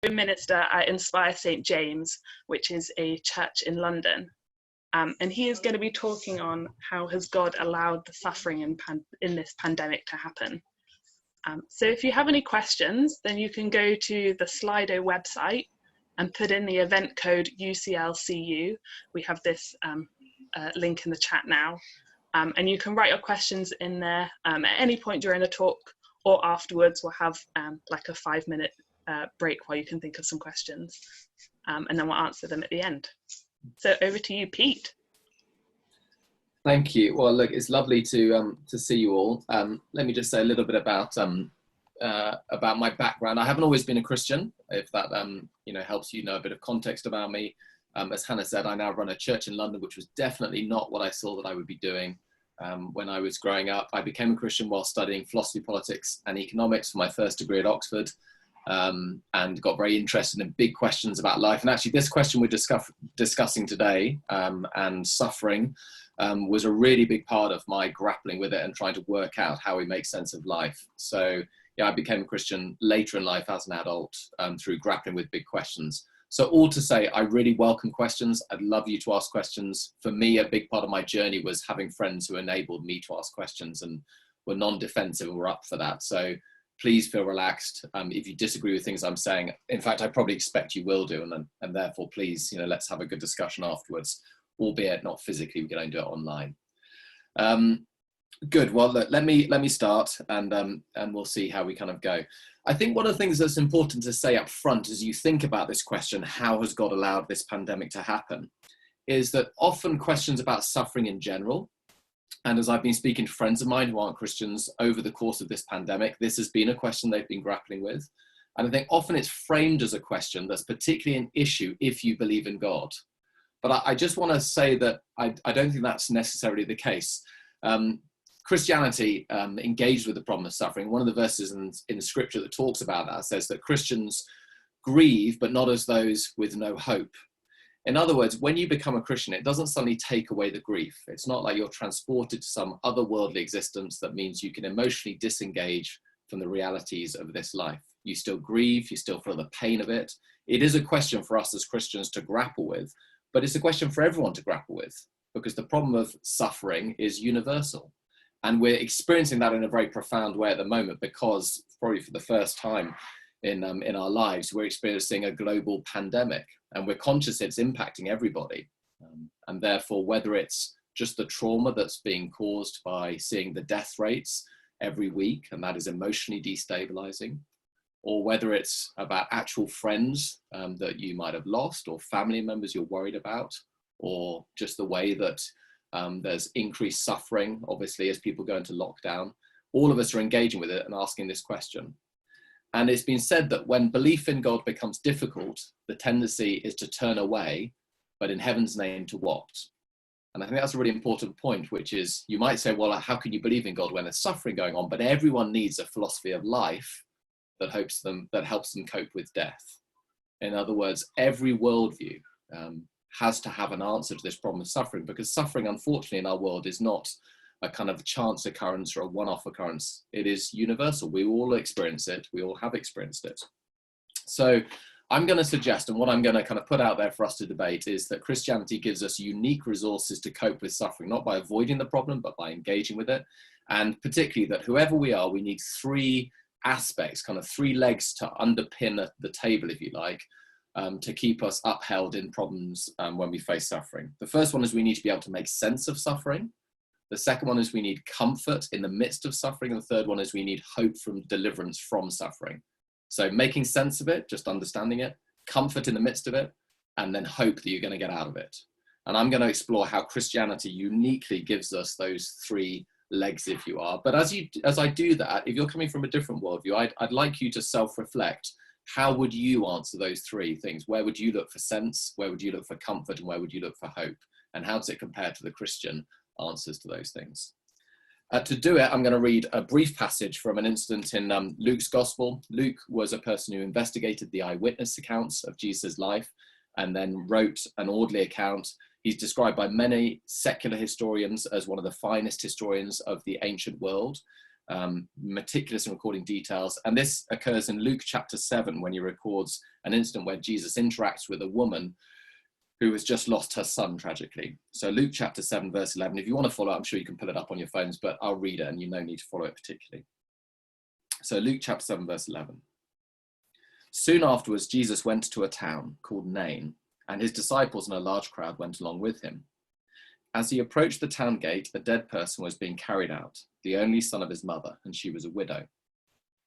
minister at Inspire St. James, which is a church in London. And he is going to be talking on how has God allowed the suffering in this pandemic to happen. So if you have any questions, then you can go to the Slido website and put in the event code UCLCU. We have this link in the chat now. And you can write your questions in there at any point during the talk, or afterwards. We'll have like a 5-minute break while you can think of some questions, and then we'll answer them at the end. So over to you, Pete. Thank you. Well, look, it's lovely to see you all. Let me just say a little bit about my background. I haven't always been a Christian, if that helps you know a bit of context about me. As Hannah said, I now run a church in London, which was definitely not what I saw that I would be doing when I was growing up. I became a Christian while studying philosophy, politics and economics for my first degree at Oxford, and got very interested in big questions about life. And actually this question we're discussing today, and suffering, was a really big part of my grappling with it and trying to work out how we make sense of life. So yeah, I became a Christian later in life as an adult, through grappling with big questions. So all to say, I really welcome questions. I'd love you to ask questions. For me, a big part of my journey was having friends who enabled me to ask questions and were non-defensive and were up for that. So please feel relaxed. If you disagree with things I'm saying, in fact, I probably expect you will do, and therefore, please, let's have a good discussion afterwards, albeit not physically. We can only do it online. Good. Well, look, let me start, and we'll see how we kind of go. I think one of the things that's important to say up front as you think about this question, how has God allowed this pandemic to happen, is that often questions about suffering in general, and as I've been speaking to friends of mine who aren't Christians over the course of this pandemic, this has been a question they've been grappling with. And I think often it's framed as a question that's particularly an issue if you believe in God. But I just want to say that I don't think that's necessarily the case. Christianity engaged with the problem of suffering. One of the verses in the scripture that talks about that says that Christians grieve, but not as those with no hope. In other words, when you become a Christian, it doesn't suddenly take away the grief. It's not like you're transported to some otherworldly existence that means you can emotionally disengage from the realities of this life. You still grieve, you still feel the pain of it. It is a question for us as Christians to grapple with, but it's a question for everyone to grapple with, because the problem of suffering is universal. And we're experiencing that in a very profound way at the moment, because probably for the first time in our lives, we're experiencing a global pandemic, and we're conscious it's impacting everybody. And therefore, whether it's just the trauma that's being caused by seeing the death rates every week, and that is emotionally destabilizing, or whether it's about actual friends that you might have lost, or family members you're worried about, or just the way that there's increased suffering, obviously, as people go into lockdown. All of us are engaging with it and asking this question. And it's been said that when belief in God becomes difficult, the tendency is to turn away, but in heaven's name to what? And I think that's a really important point, which is, you might say, well, how can you believe in God when there's suffering going on? But everyone needs a philosophy of life that helps them cope with death. In other words, every worldview has to have an answer to this problem of suffering, because suffering, unfortunately, in our world is not a kind of chance occurrence or a one-off occurrence. It is universal. We all experience it. We all have experienced it. So I'm going to suggest, and what I'm going to kind of put out there for us to debate, is that Christianity gives us unique resources to cope with suffering, not by avoiding the problem, but by engaging with it. And particularly that whoever we are, we need three aspects, kind of three legs to underpin the table, if you like, to keep us upheld in problems when we face suffering. The first one is we need to be able to make sense of suffering. The second one is we need comfort in the midst of suffering. And the third one is we need hope from deliverance from suffering. So making sense of it, just understanding it, comfort in the midst of it, and then hope that you're going to get out of it. And I'm going to explore how Christianity uniquely gives us those three legs, if you are. But as I do that, if you're coming from a different worldview, I'd like you to self-reflect. How would you answer those three things? Where would you look for sense? Where would you look for comfort? And where would you look for hope? And how does it compare to the Christian answers to those things? To do it, I'm going to read a brief passage from an incident in Luke's Gospel. Luke was a person who investigated the eyewitness accounts of Jesus' life and then wrote an orderly account. He's described by many secular historians as one of the finest historians of the ancient world. meticulous in recording details. And this occurs in Luke chapter 7, when he records an incident where Jesus interacts with a woman who has just lost her son tragically. So Luke chapter 7, verse 11. If you want to follow, I'm sure you can pull it up on your phones, but I'll read it and you no need to follow it particularly. So Luke chapter 7, verse 11. Soon afterwards, Jesus went to a town called Nain, and his disciples and a large crowd went along with him. As he approached the town gate, a dead person was being carried out, the only son of his mother, and she was a widow.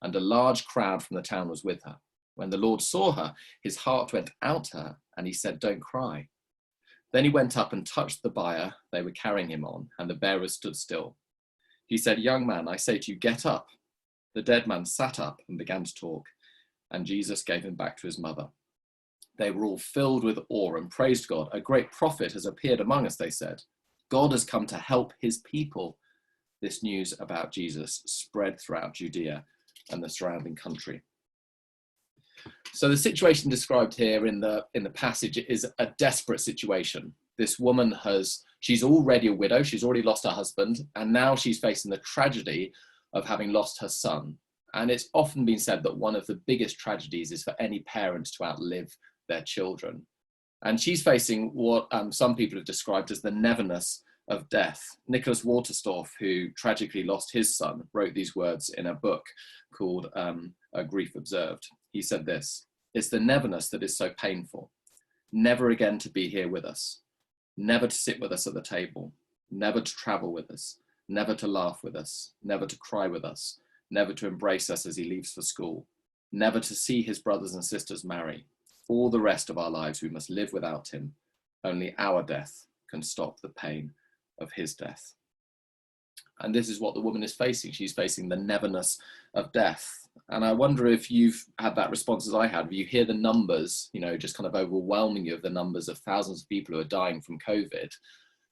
And a large crowd from the town was with her. When the Lord saw her, his heart went out to her, and he said, "Don't cry." Then he went up and touched the bier they were carrying him on, and the bearers stood still. He said, "Young man, I say to you, get up." The dead man sat up and began to talk, and Jesus gave him back to his mother. They were all filled with awe and praised God. "A great prophet has appeared among us," they said. "God has come to help his people." This news about Jesus spread throughout Judea and the surrounding country. So the situation described here in the passage is a desperate situation. This woman she's already a widow, she's already lost her husband, and now she's facing the tragedy of having lost her son. And it's often been said that one of the biggest tragedies is for any parent to outlive their children. And she's facing what some people have described as the neverness of death. Nicholas Waterstorff, who tragically lost his son, wrote these words in a book called A Grief Observed. He said this: "It's the neverness that is so painful. Never again to be here with us, never to sit with us at the table, never to travel with us, never to laugh with us, never to cry with us, never to embrace us as he leaves for school, never to see his brothers and sisters marry. All the rest of our lives we must live without him. Only our death can stop the pain of his death." And this is what the woman is facing. She's facing the neverness of death. And I wonder if you've had that response as I had. You hear the numbers, just kind of overwhelming you, of the numbers of thousands of people who are dying from COVID.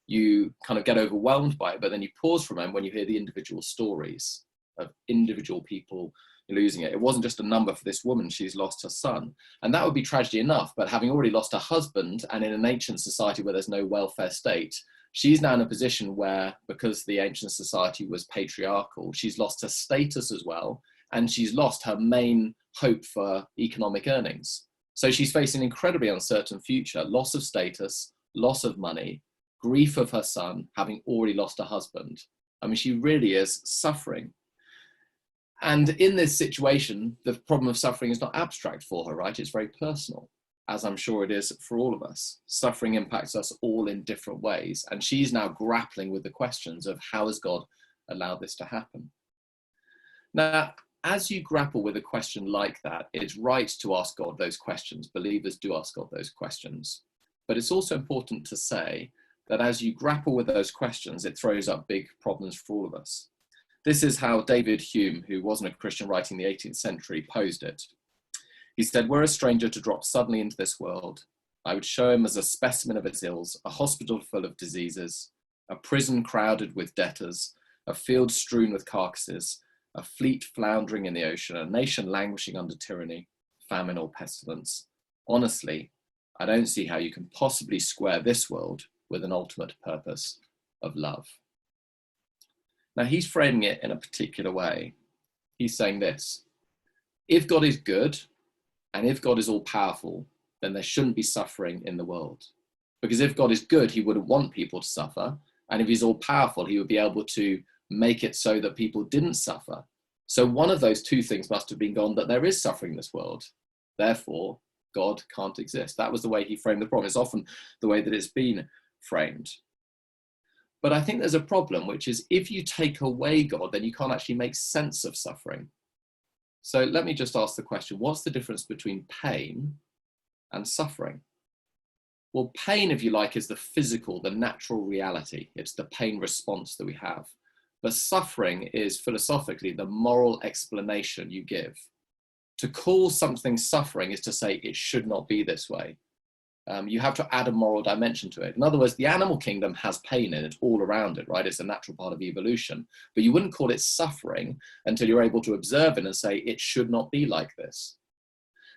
You kind of get overwhelmed by it, but then you pause for a moment when you hear the individual stories of individual people losing it. It wasn't just a number for this woman. She's lost her son. And that would be tragedy enough. But having already lost her husband, and in an ancient society where there's no welfare state, she's now in a position where, because the ancient society was patriarchal, she's lost her status as well. And she's lost her main hope for economic earnings. So she's facing an incredibly uncertain future: loss of status, loss of money, grief of her son, having already lost her husband. I mean, she really is suffering. And in this situation, the problem of suffering is not abstract for her, right? It's very personal, as I'm sure it is for all of us. Suffering impacts us all in different ways. And she's now grappling with the questions of, how has God allowed this to happen? Now, as you grapple with a question like that, it's right to ask God those questions. Believers do ask God those questions. But it's also important to say that as you grapple with those questions, it throws up big problems for all of us. This is how David Hume, who wasn't a Christian writing in the 18th century, posed it. He said, "Were a stranger to drop suddenly into this world, I would show him as a specimen of its ills, a hospital full of diseases, a prison crowded with debtors, a field strewn with carcasses, a fleet floundering in the ocean, a nation languishing under tyranny, famine or pestilence. Honestly, I don't see how you can possibly square this world with an ultimate purpose of love." Now, he's framing it in a particular way. He's saying this: if God is good, and if God is all powerful, then there shouldn't be suffering in the world. Because if God is good, he wouldn't want people to suffer. And if he's all powerful, he would be able to make it so that people didn't suffer. So one of those two things must have been gone, that there is suffering in this world. Therefore, God can't exist. That was the way he framed the problem. It's often the way that it's been framed. But I think there's a problem, which is, if you take away God, then you can't actually make sense of suffering. So let me just ask the question: what's the difference between pain and suffering? Well, pain, if you like, is the physical, the natural reality. It's the pain response that we have. But suffering is philosophically the moral explanation you give. To call something suffering is to say it should not be this way. You have to add a moral dimension to it. In other words, the animal kingdom has pain in it all around it, right? It's a natural part of evolution. But you wouldn't call it suffering until you're able to observe it and say it should not be like this.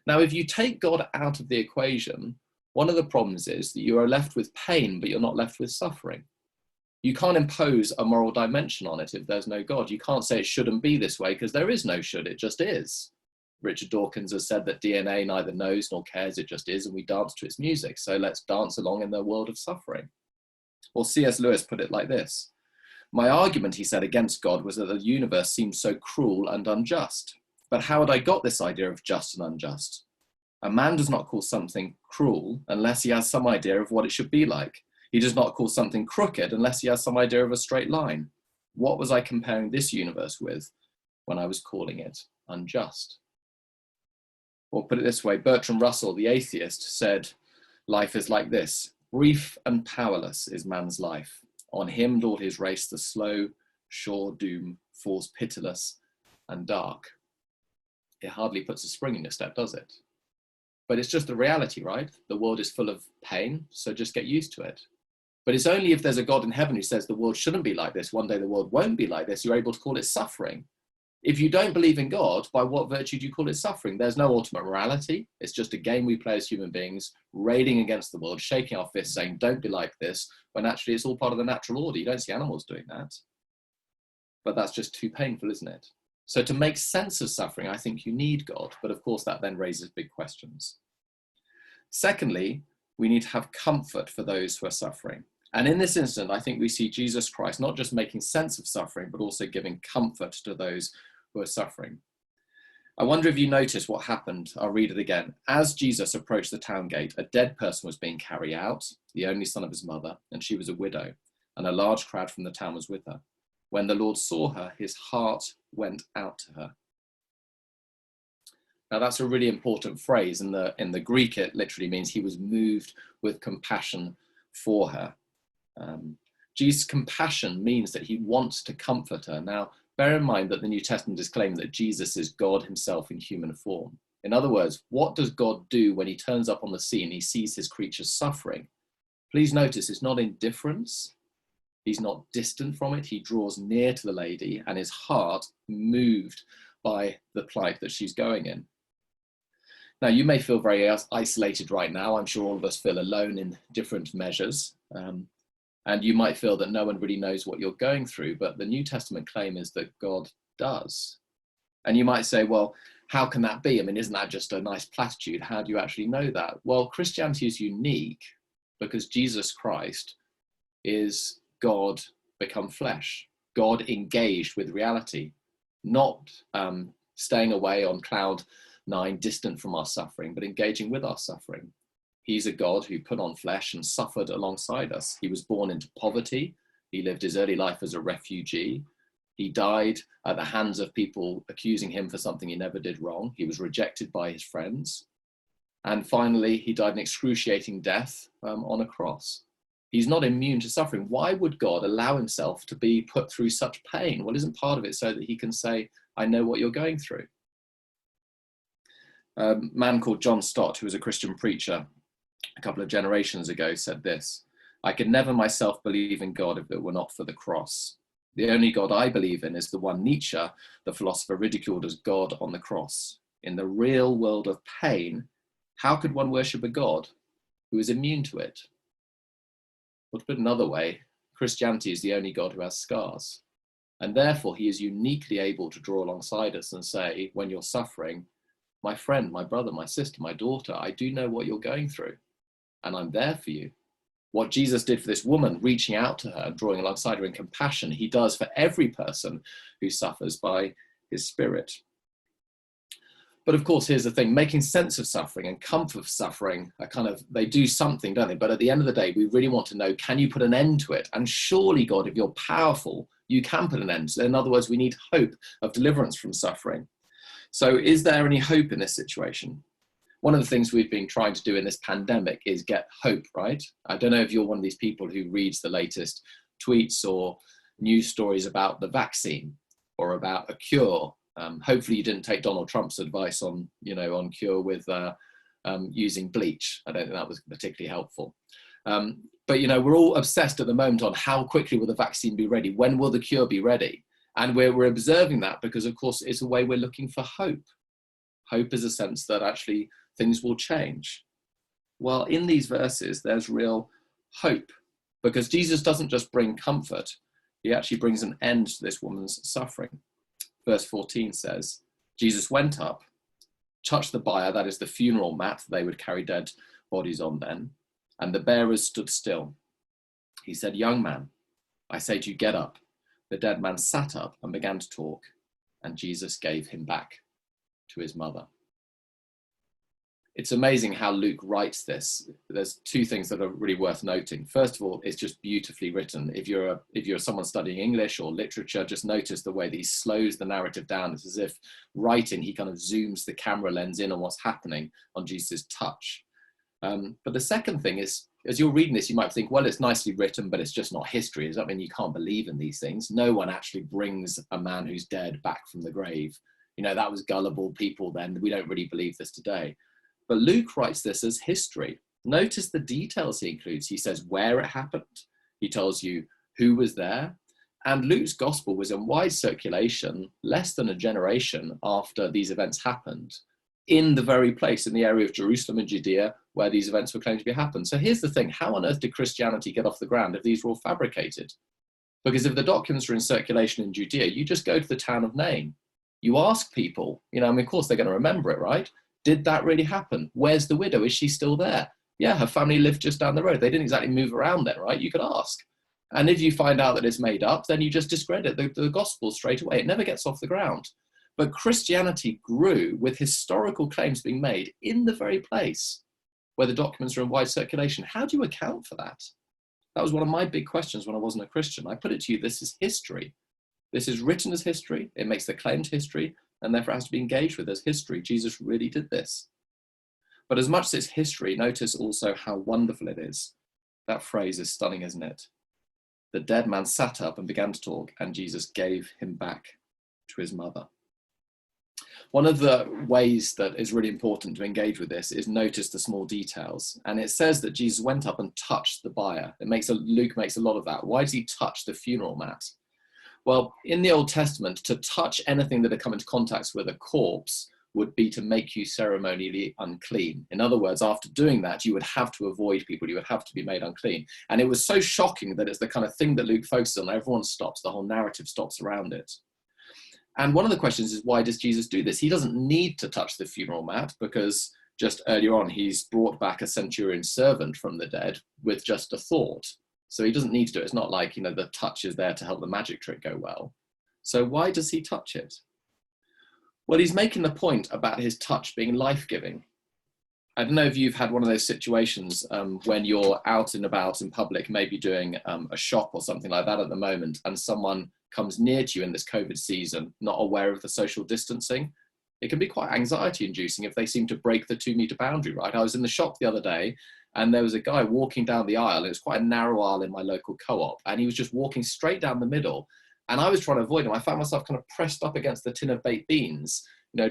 Now, if you take God out of the equation, one of the problems is that you are left with pain, but you're not left with suffering. You can't impose a moral dimension on it if there's no God. You can't say it shouldn't be this way because there is no should, it just is. Richard Dawkins has said that DNA neither knows nor cares, it just is, and we dance to its music. So let's dance along in the world of suffering. Or C.S. Lewis put it like this. My argument, he said, against God was that the universe seemed so cruel and unjust. But how had I got this idea of just and unjust? A man does not call something cruel unless he has some idea of what it should be like. He does not call something crooked unless he has some idea of a straight line. What was I comparing this universe with when I was calling it unjust? Or put it this way, Bertrand Russell, the atheist, said, life is like this. Brief and powerless is man's life. On him doth his race the slow, sure doom falls pitiless and dark. It hardly puts a spring in your step, does it? But it's just the reality, right? The world is full of pain, so just get used to it. But it's only if there's a God in heaven who says the world shouldn't be like this, one day the world won't be like this, you're able to call it suffering. If you don't believe in God, by what virtue do you call it suffering? There's no ultimate morality. It's just a game we play as human beings, raiding against the world, shaking our fists, saying, don't be like this, when actually it's all part of the natural order. You don't see animals doing that. But that's just too painful, isn't it? So to make sense of suffering, I think you need God. But of course, that then raises big questions. Secondly, we need to have comfort for those who are suffering. And in this instant, I think we see Jesus Christ not just making sense of suffering, but also giving comfort to those who are suffering. I wonder if you noticed what happened. I'll read it again. As Jesus approached the town gate, a dead person was being carried out, the only son of his mother, and she was a widow, and a large crowd from the town was with her. When the Lord saw her, his heart went out to her. Now that's a really important phrase. In the Greek, it literally means he was moved with compassion for her. Jesus' compassion means that he wants to comfort her. Now, bear in mind that the New Testament is claiming that Jesus is God himself in human form. In other words, what does God do when he turns up on the scene and he sees his creatures suffering? Please notice it's not indifference. He's not distant from it. He draws near to the lady and his heart moved by the plight that she's going in. Now, you may feel very isolated right now. I'm sure all of us feel alone in different measures. And you might feel that no one really knows what you're going through, but the New Testament claim is that God does. And you might say, well, how can that be? I mean, isn't that just a nice platitude? How do you actually know that? Well, Christianity is unique because Jesus Christ is God become flesh, God engaged with reality, not staying away on cloud 9, distant from our suffering, but engaging with our suffering. He's a God who put on flesh and suffered alongside us. He was born into poverty. He lived his early life as a refugee. He died at the hands of people accusing him for something he never did wrong. He was rejected by his friends. And finally, he died an excruciating death on a cross. He's not immune to suffering. Why would God allow himself to be put through such pain? Well, isn't part of it so that he can say, I know what you're going through? A man called John Stott, who was a Christian preacher a couple of generations ago, said this: I could never myself believe in God if it were not for the cross. The only God I believe in is the one Nietzsche, the philosopher, ridiculed as God on the cross. In the real world of pain, how could one worship a God who is immune to it? Or to put it another way, Christianity is the only God who has scars. And therefore, he is uniquely able to draw alongside us and say, when you're suffering, my friend, my brother, my sister, my daughter, I do know what you're going through, and I'm there for you. What Jesus did for this woman, reaching out to her and drawing alongside her in compassion, he does for every person who suffers by his Spirit. But of course, here's the thing, making sense of suffering and comfort of suffering are they do something, don't they? But at the end of the day, we really want to know, can you put an end to it? And surely, God, if you're powerful, you can put an end to it. In other words, we need hope of deliverance from suffering. So is there any hope in this situation? One of the things we've been trying to do in this pandemic is get hope, right? I don't know if you're one of these people who reads the latest tweets or news stories about the vaccine or about a cure. Hopefully you didn't take Donald Trump's advice on cure with using bleach. I don't think that was particularly helpful. But we're all obsessed at the moment on how quickly will the vaccine be ready? When will the cure be ready? And we're observing that because, of course, it's a way we're looking for hope. Hope is a sense that actually things will change. Well, in these verses, there's real hope. Because Jesus doesn't just bring comfort, he actually brings an end to this woman's suffering. Verse 14 says, Jesus went up, touched the bier, that is the funeral mat they would carry dead bodies on then, and the bearers stood still. He said, young man, I say to you, get up. The dead man sat up and began to talk, and Jesus gave him back to his mother. It's amazing how Luke writes this. There's two things that are really worth noting. First of all, it's just beautifully written. If you're someone studying English or literature, just notice the way that he slows the narrative down. It's as if writing, he kind of zooms the camera lens in on what's happening on Jesus' touch. But the second thing is, as you're reading this, you might think, well, it's nicely written, but it's just not history. Does that mean you can't believe in these things? No one actually brings a man who's dead back from the grave. You know, that was gullible people then. We don't really believe this today. But Luke writes this as history. Notice the details he includes. He says where it happened. He tells you who was there. And Luke's gospel was in wide circulation less than a generation after these events happened, in the very place, in the area of Jerusalem and Judea, where these events were claimed to be happened. So here's the thing. How on earth did Christianity get off the ground if these were all fabricated? Because if the documents are in circulation in Judea, you just go to the town of Nain. You ask people, of course they're going to remember it, right? Did that really happen? Where's the widow? Is she still there? Yeah, her family lived just down the road. They didn't exactly move around there, right? You could ask. And if you find out that it's made up, then you just discredit the gospel straight away. It never gets off the ground. But Christianity grew with historical claims being made in the very place where the documents are in wide circulation. How do you account for that? That was one of my big questions when I wasn't a Christian. I put it to you, this is history. This is written as history. It makes the claim to history, and therefore has to be engaged with as history. Jesus really did this. But as much as it's history, notice also how wonderful it is. That phrase is stunning, isn't it? The dead man sat up and began to talk, and Jesus gave him back to his mother. One of the ways that is really important to engage with this is notice the small details. And it says that Jesus went up and touched the bier. Luke makes a lot of that. Why does he touch the funeral mat? Well, in the Old Testament, to touch anything that had come into contact with a corpse would be to make you ceremonially unclean. In other words, after doing that, you would have to avoid people. You would have to be made unclean. And it was so shocking that it's the kind of thing that Luke focuses on. Everyone stops. The whole narrative stops around it. And one of the questions is, why does Jesus do this? He doesn't need to touch the funeral mat because just earlier on, he's brought back a centurion's servant from the dead with just a thought. So he doesn't need to do it. It's not like, the touch is there to help the magic trick go well. So why does he touch it? Well, he's making the point about his touch being life-giving. I don't know if you've had one of those situations when you're out and about in public, maybe doing a shop or something like that at the moment, and someone comes near to you in this COVID season, not aware of the social distancing. It can be quite anxiety-inducing if they seem to break the 2-meter boundary, right? I was in the shop the other day, and there was a guy walking down the aisle. It was quite a narrow aisle in my local co-op, and he was just walking straight down the middle. And I was trying to avoid him. I found myself kind of pressed up against the tin of baked beans,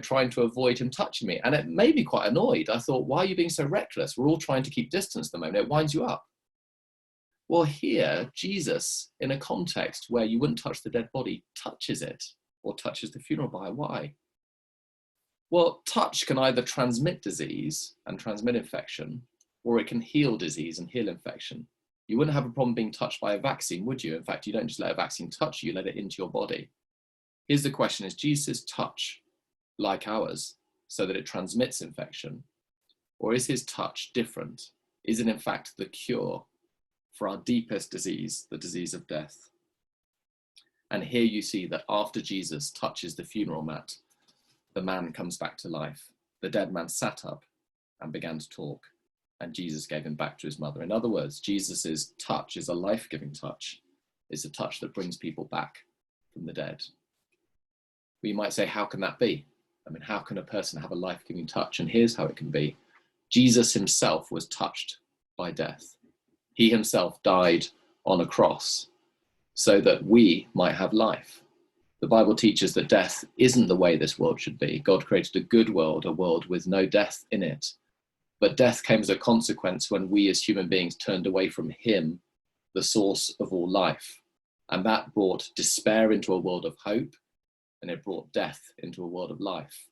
trying to avoid him touching me. And it made me quite annoyed. I thought, why are you being so reckless? We're all trying to keep distance at the moment. It winds you up. Well, here, Jesus, in a context where you wouldn't touch the dead body, touches it, or touches the funeral bier. Why? Well, touch can either transmit disease and transmit infection, or it can heal disease and heal infection. You wouldn't have a problem being touched by a vaccine, would you? In fact, you don't just let a vaccine touch you, you let it into your body. Here's the question, is Jesus' touch like ours so that it transmits infection? Or is his touch different? Is it in fact the cure for our deepest disease, the disease of death? And here you see that after Jesus touches the funeral mat, the man comes back to life. The dead man sat up and began to talk, and Jesus gave him back to his mother. In other words, Jesus's touch is a life-giving touch. It's a touch that brings people back from the dead. Well, you might say, how can that be? How can a person have a life-giving touch? And here's how it can be. Jesus himself was touched by death. He himself died on a cross so that we might have life. The Bible teaches that death isn't the way this world should be. God created a good world, a world with no death in it. But death came as a consequence when we as human beings turned away from him, the source of all life. And that brought despair into a world of hope, and it brought death into a world of life.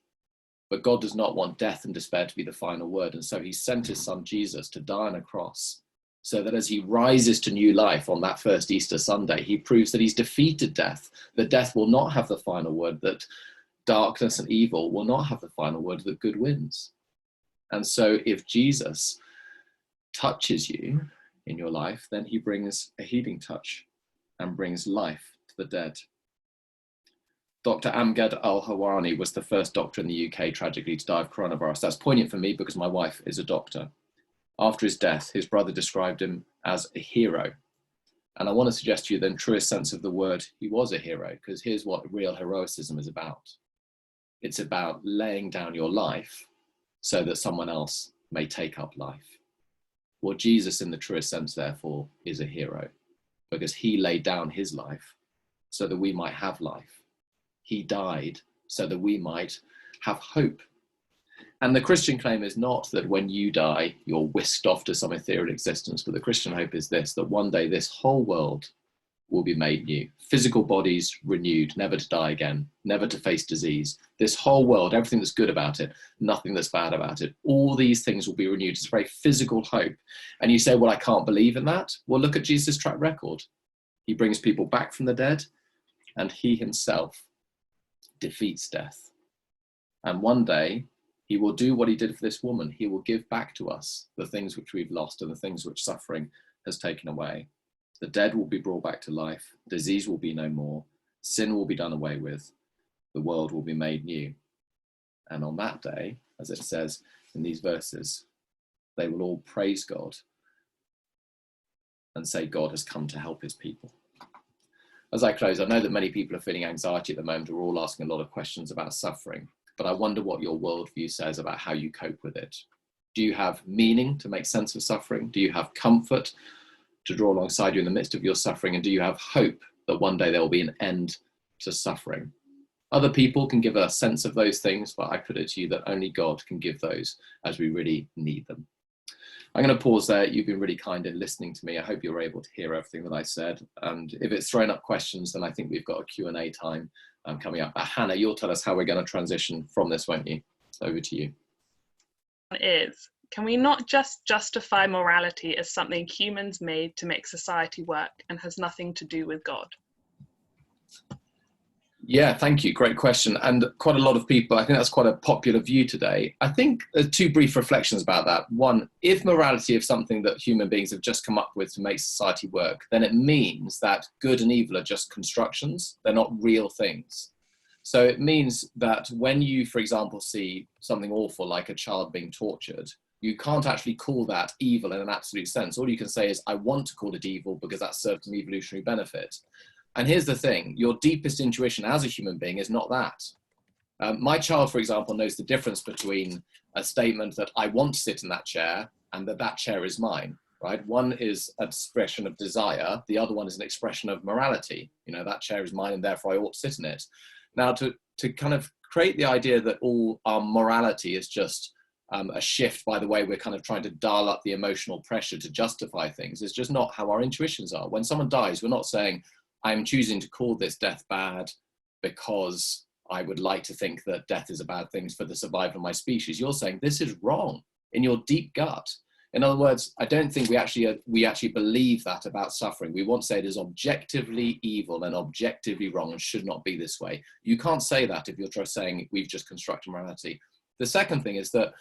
But God does not want death and despair to be the final word. And so he sent his son Jesus to die on a cross so that as he rises to new life on that first Easter Sunday, he proves that he's defeated death, that death will not have the final word, that darkness and evil will not have the final word, that good wins. And so if Jesus touches you in your life, then he brings a healing touch and brings life to the dead. Dr. Amgad Al-Hawani was the first doctor in the UK, tragically, to die of coronavirus. That's poignant for me because my wife is a doctor. After his death, his brother described him as a hero. And I want to suggest to you, then, truest sense of the word, he was a hero, because here's what real heroicism is about. It's about laying down your life so that someone else may take up life. Well, Jesus, in the truest sense, therefore, is a hero, because he laid down his life so that we might have life. He died so that we might have hope. And the Christian claim is not that when you die, you're whisked off to some ethereal existence, but the Christian hope is this, that one day this whole world will be made new. Physical bodies renewed, never to die again, never to face disease. This whole world, everything that's good about it, nothing that's bad about it, all these things will be renewed. It's a very physical hope. And you say, well, I can't believe in that. Well, look at Jesus' track record. He brings people back from the dead, and he himself defeats death. And one day he will do what he did for this woman. He will give back to us the things which we've lost and the things which suffering has taken away. The dead will be brought back to life. Disease will be no more. Sin will be done away with. The world will be made new. And on that day, as it says in these verses, they will all praise God and say God has come to help his people. As I close, I know that many people are feeling anxiety at the moment. We're all asking a lot of questions about suffering, but I wonder what your worldview says about how you cope with it. Do you have meaning to make sense of suffering? Do you have comfort to draw alongside you in the midst of your suffering? And do you have hope that one day there will be an end to suffering? Other people can give a sense of those things, but I put it to you that only God can give those as we really need them. I'm going to pause there. You've been really kind in listening to me. I hope you were able to hear everything that I said. And if it's thrown up questions, then I think we've got a Q&A time coming up. Hannah, you'll tell us how we're going to transition from this, won't you? Over to you. Can we not just justify morality as something humans made to make society work and has nothing to do with God? Yeah, thank you. Great question. And quite a lot of people, I think that's quite a popular view today. I think there's two brief reflections about that. One, if morality is something that human beings have just come up with to make society work, then it means that good and evil are just constructions. They're not real things. So it means that when you, for example, see something awful like a child being tortured, you can't actually call that evil in an absolute sense. All you can say is, I want to call it evil because that serves an evolutionary benefit. And here's the thing, your deepest intuition as a human being is not that. My child, for example, knows the difference between a statement that I want to sit in that chair and that that chair is mine, right? One is an expression of desire. The other one is an expression of morality. You know, that chair is mine and therefore I ought to sit in it. Now, to kind of create the idea that all our morality is just a shift by the way we're kind of trying to dial up the emotional pressure to justify things is just not how our intuitions are. When someone dies, we're not saying, I'm choosing to call this death bad because I would like to think that death is a bad thing for the survival of my species. You're saying this is wrong in your deep gut. In other words, I don't think we actually believe that about suffering. We want to say it is objectively evil and objectively wrong and should not be this way. You can't say that if you're just saying we've just constructed morality. The second thing is that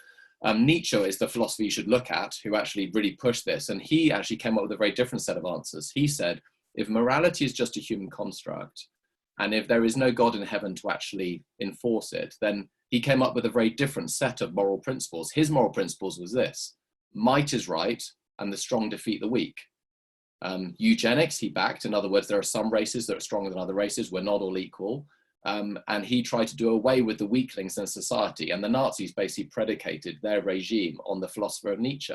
Nietzsche is the philosopher you should look at who actually really pushed this. And he actually came up with a very different set of answers. He said, if morality is just a human construct, and if there is no God in heaven to actually enforce it, then he came up with a very different set of moral principles. His moral principles was this: might is right, and the strong defeat the weak. Eugenics, he backed. In other words, there are some races that are stronger than other races. We're not all equal. And he tried to do away with the weaklings in society. And the Nazis basically predicated their regime on the philosopher of Nietzsche.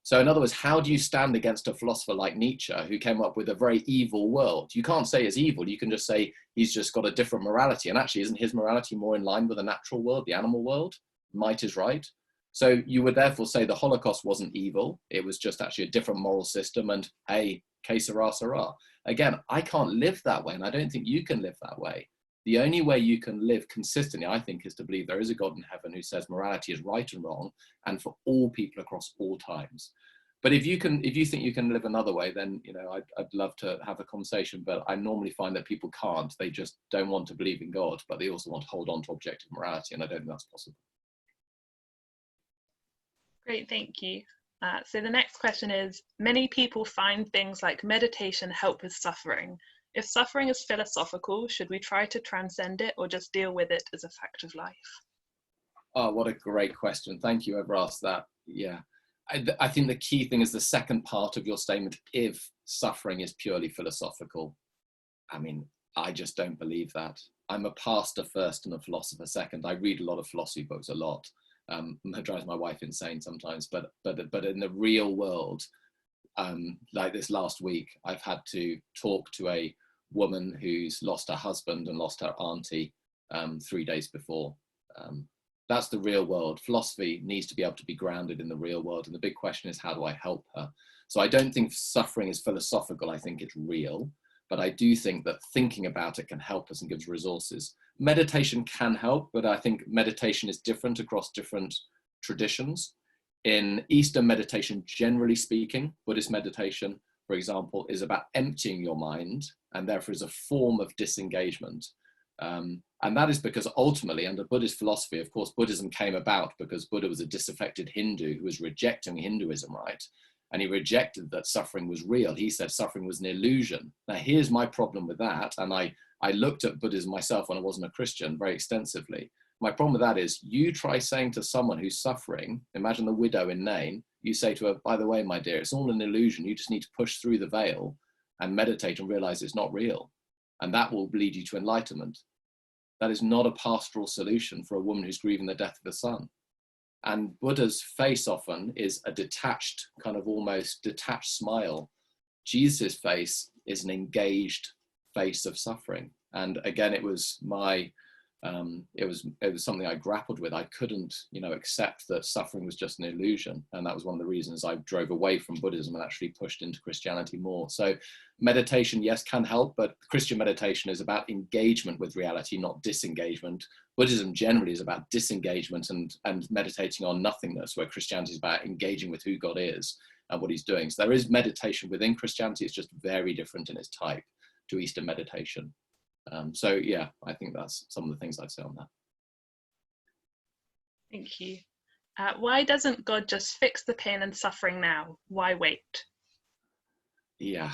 So in other words, how do you stand against a philosopher like Nietzsche who came up with a very evil world? You can't say it's evil. You can just say he's just got a different morality. And actually, isn't his morality more in line with the natural world, the animal world? Might is right. So you would therefore say the Holocaust wasn't evil. It was just actually a different moral system. And hey, que sera, sera. Again, I can't live that way. And I don't think you can live that way. The only way you can live consistently, I think, is to believe there is a God in heaven who says morality is right and wrong, and for all people across all times. But if you think you can live another way, then I'd love to have a conversation. But I normally find that people can't. They just don't want to believe in God, but they also want to hold on to objective morality, and I don't think that's possible. Great, thank you. So the next question is, many people find things like meditation help with suffering. If suffering is philosophical, should we try to transcend it or just deal with it as a fact of life? Oh, what a great question. Thank you, whoever asked that. Yeah. I think the key thing is the second part of your statement, if suffering is purely philosophical. I mean, I just don't believe that. I'm a pastor first and a philosopher second. I read a lot of philosophy books, a lot. It drives my wife insane sometimes, but in the real world, like this last week, I've had to talk to a woman who's lost her husband and lost her auntie 3 days before. That's the real world. Philosophy needs to be able to be grounded in the real world. And the big question is, how do I help her? So I don't think suffering is philosophical. I think it's real. But I do think that thinking about it can help us and gives resources. Meditation can help, but I think meditation is different across different traditions. In Eastern meditation, generally speaking, Buddhist meditation, for example, is about emptying your mind, and therefore is a form of disengagement. And that is because ultimately, under Buddhist philosophy, of course, Buddhism came about because Buddha was a disaffected Hindu who was rejecting Hinduism, right? And he rejected that suffering was real. He said suffering was an illusion. Now, here's my problem with that. And I looked at Buddhism myself when I wasn't a Christian very extensively. My problem with that is, you try saying to someone who's suffering, imagine the widow in Nain, you say to her, by the way, my dear, it's all an illusion. You just need to push through the veil and meditate and realize it's not real. And that will lead you to enlightenment. That is not a pastoral solution for a woman who's grieving the death of a son. And Buddha's face often is a detached, kind of almost detached smile. Jesus' face is an engaged face of suffering. And again, it was something I grappled with. I couldn't, accept that suffering was just an illusion. And that was one of the reasons I drove away from Buddhism and actually pushed into Christianity more. So meditation, yes, can help, but Christian meditation is about engagement with reality, not disengagement. Buddhism generally is about disengagement and meditating on nothingness, where Christianity is about engaging with who God is and what he's doing. So there is meditation within Christianity. It's just very different in its type to Eastern meditation. So yeah, I think that's some of the things I'd say on that. Thank you. Why doesn't God just fix the pain and suffering now? Why wait? Yeah.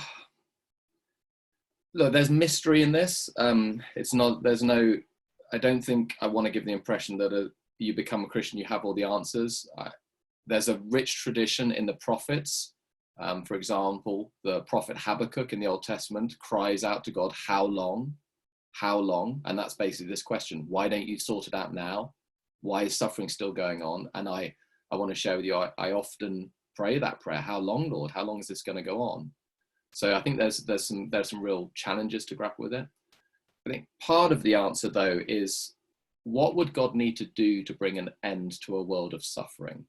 Look, there's mystery in this. I don't think I want to give the impression that you become a Christian, you have all the answers. There's a rich tradition in the prophets. For example, the prophet Habakkuk in the Old Testament cries out to God, how long? How long? And that's basically this question: why don't you sort it out now? Why is suffering still going on? And I want to share with you, I often pray that prayer: how long, Lord? How long is this going to go on? So I think there's some real challenges to grapple with it. I think part of the answer, though, is, what would God need to do to bring an end to a world of suffering?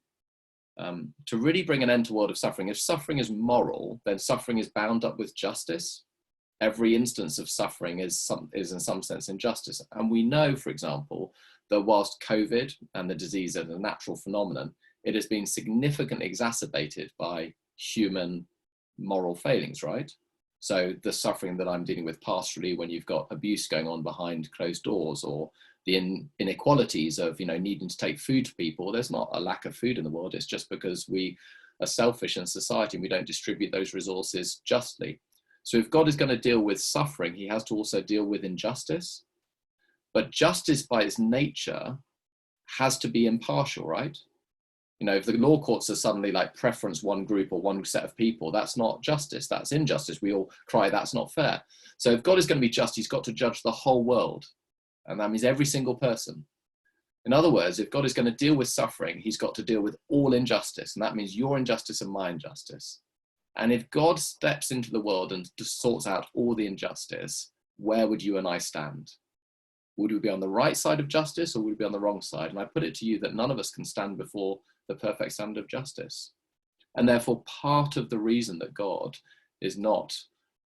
To really bring an end to a world of suffering, if suffering is moral, then suffering is bound up with justice. Every instance of suffering is in some sense injustice. And we know, for example, that whilst COVID and the disease are a natural phenomenon, it has been significantly exacerbated by human moral failings, right? So the suffering that I'm dealing with pastorally, when you've got abuse going on behind closed doors, or the inequalities of needing to take food to people, there's not a lack of food in the world. It's just because we are selfish in society and we don't distribute those resources justly. So if God is going to deal with suffering, he has to also deal with injustice. But justice by its nature has to be impartial, right? If the law courts are suddenly like preference one group or one set of people, that's not justice, that's injustice. We all cry, that's not fair. So if God is going to be just, he's got to judge the whole world. And that means every single person. In other words, if God is going to deal with suffering, he's got to deal with all injustice. And that means your injustice and my injustice. And if God steps into the world and just sorts out all the injustice, where would you and I stand? Would we be on the right side of justice, or would we be on the wrong side? And I put it to you that none of us can stand before the perfect standard of justice. And therefore, part of the reason that God is not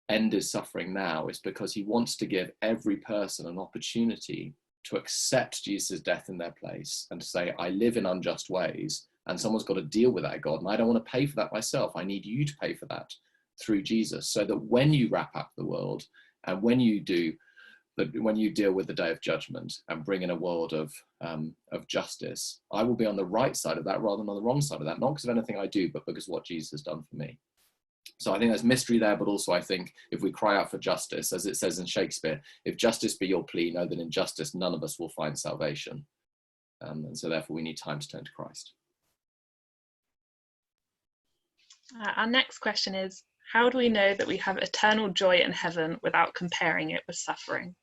ended suffering now is because he wants to give every person an opportunity to accept Jesus' death in their place and to say, I live in unjust ways, and someone's got to deal with that God, and I don't want to pay for that myself. I need you to pay for that through Jesus, so that when you wrap up the world, and when you deal with the day of judgment and bring in a world of justice, I will be on the right side of that rather than on the wrong side of that, not because of anything I do, but because of what Jesus has done for me. So I think there's mystery there, but also I think if we cry out for justice, as it says in Shakespeare, if justice be your plea, know that in justice none of us will find salvation. And so therefore we need time to turn to Christ. Our next question is, how do we know that we have eternal joy in heaven without comparing it with suffering?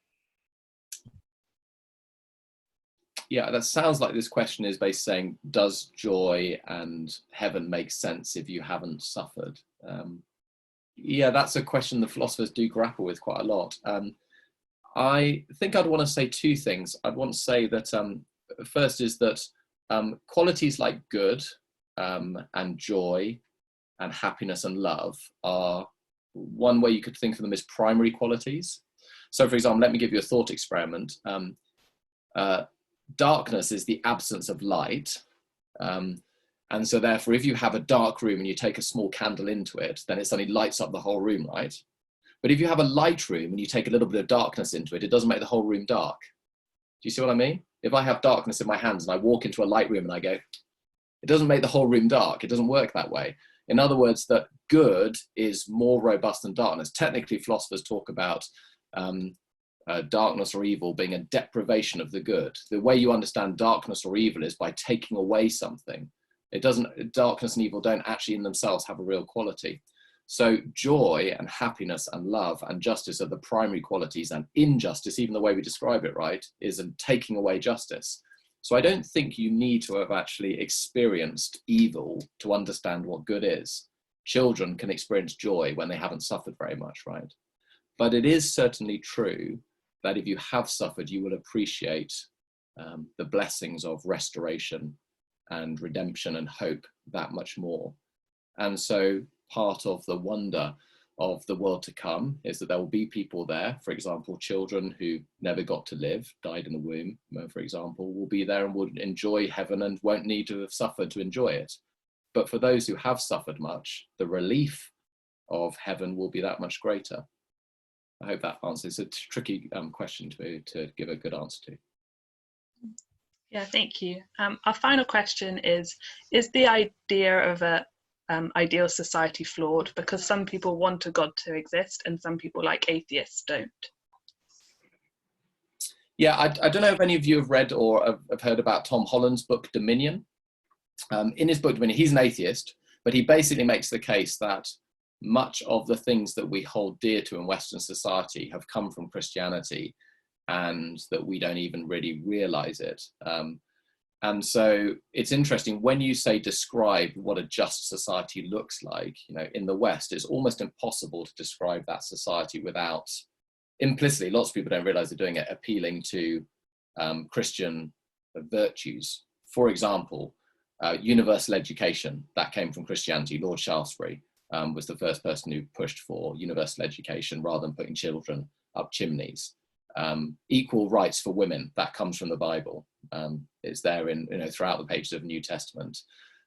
Yeah, that sounds like this question is basically saying, does joy and heaven make sense if you haven't suffered? Yeah, that's a question the philosophers do grapple with quite a lot. I think I'd want to say two things. I'd want to say that first is that qualities like good and joy and happiness and love are one way you could think of them as primary qualities. So for example, let me give you a thought experiment. Darkness is the absence of light. And so therefore, if you have a dark room and you take a small candle into it, then it suddenly lights up the whole room, right? But if you have a light room and you take a little bit of darkness into it, it doesn't make the whole room dark. Do you see what I mean? If I have darkness in my hands and I walk into a light room and I go, it doesn't make the whole room dark. It doesn't work that way. In other words, that good is more robust than darkness. Technically, philosophers talk about darkness or evil being a deprivation of the good. The way you understand darkness or evil is by taking away something. Darkness and evil don't actually in themselves have a real quality. So joy and happiness and love and justice are the primary qualities, and injustice, even the way we describe it, right, is taking away justice. So I don't think you need to have actually experienced evil to understand what good is. Children can experience joy when they haven't suffered very much, right? But it is certainly true that if you have suffered, you will appreciate the blessings of restoration and redemption and hope that much more. And so part of the wonder of the world to come is that there will be people there, for example, children who never got to live, died in the womb, for example, will be there and will enjoy heaven and won't need to have suffered to enjoy it. But for those who have suffered much, the relief of heaven will be that much greater. I hope that answers. It's a tricky question to give a good answer to. Yeah, thank you. Our final question is the idea of a ideal society flawed, because some people want a God to exist and some people, like atheists, don't? Yeah, I don't know if any of you have read or have heard about Tom Holland's book Dominion. In his book Dominion, he's an atheist, but he basically makes the case that much of the things that we hold dear to in Western society have come from Christianity, and that we don't even really realize it. And so it's interesting when you say describe what a just society looks like, in the West, it's almost impossible to describe that society without implicitly, lots of people don't realize they're doing it, appealing to Christian virtues. For example, universal education, that came from Christianity. Lord Shaftesbury was the first person who pushed for universal education rather than putting children up chimneys. Equal rights for women, that comes from the Bible. It's there in throughout the pages of the New Testament.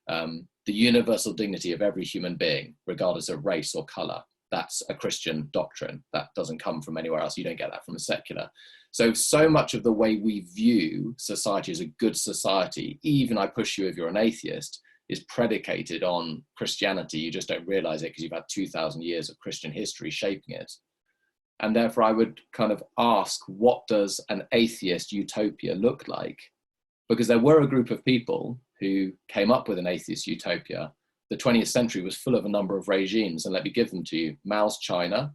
The universal dignity of every human being, regardless of race or colour, that's a Christian doctrine. That doesn't come from anywhere else. You don't get that from a secular. So much of the way we view society as a good society, even I push you if you're an atheist, is predicated on Christianity. You just don't realise it because you've had 2,000 years of Christian history shaping it. And therefore I would kind of ask, what does an atheist utopia look like? Because there were a group of people who came up with an atheist utopia. The 20th century was full of a number of regimes, and let me give them to you. Mao's China,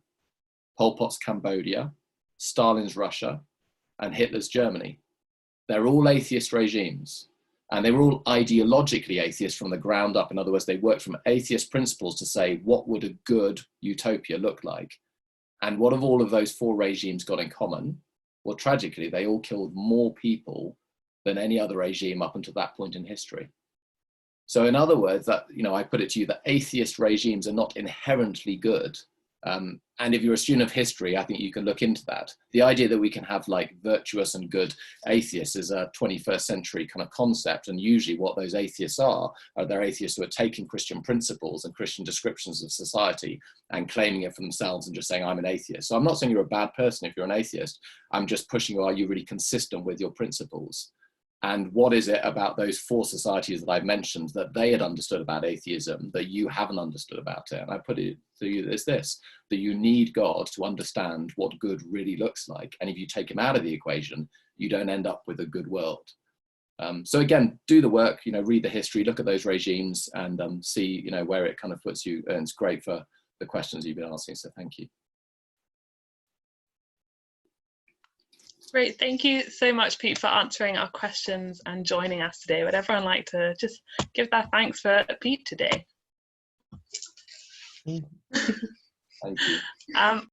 Pol Pot's Cambodia, Stalin's Russia, and Hitler's Germany. They're all atheist regimes, and they were all ideologically atheist from the ground up. In other words, they worked from atheist principles to say, what would a good utopia look like? And what have all of those four regimes got in common? Well, tragically, they all killed more people than any other regime up until that point in history. So in other words, that, I put it to you, that atheist regimes are not inherently good. And if you're a student of history, I think you can look into that. The idea that we can have like virtuous and good atheists is a 21st century kind of concept. And usually what those atheists are they're atheists who are taking Christian principles and Christian descriptions of society and claiming it for themselves and just saying, I'm an atheist. So I'm not saying you're a bad person if you're an atheist. I'm just pushing you, are you really consistent with your principles? And what is it about those four societies that I've mentioned that they had understood about atheism that you haven't understood about it? And I put it to you as this, that you need God to understand what good really looks like. And if you take him out of the equation, you don't end up with a good world. So again, do the work, read the history, look at those regimes and see, where it kind of puts you. And it's great for the questions you've been asking. So thank you. Great, thank you so much, Pete, for answering our questions and joining us today. Would everyone like to just give their thanks for Pete today? Thank you.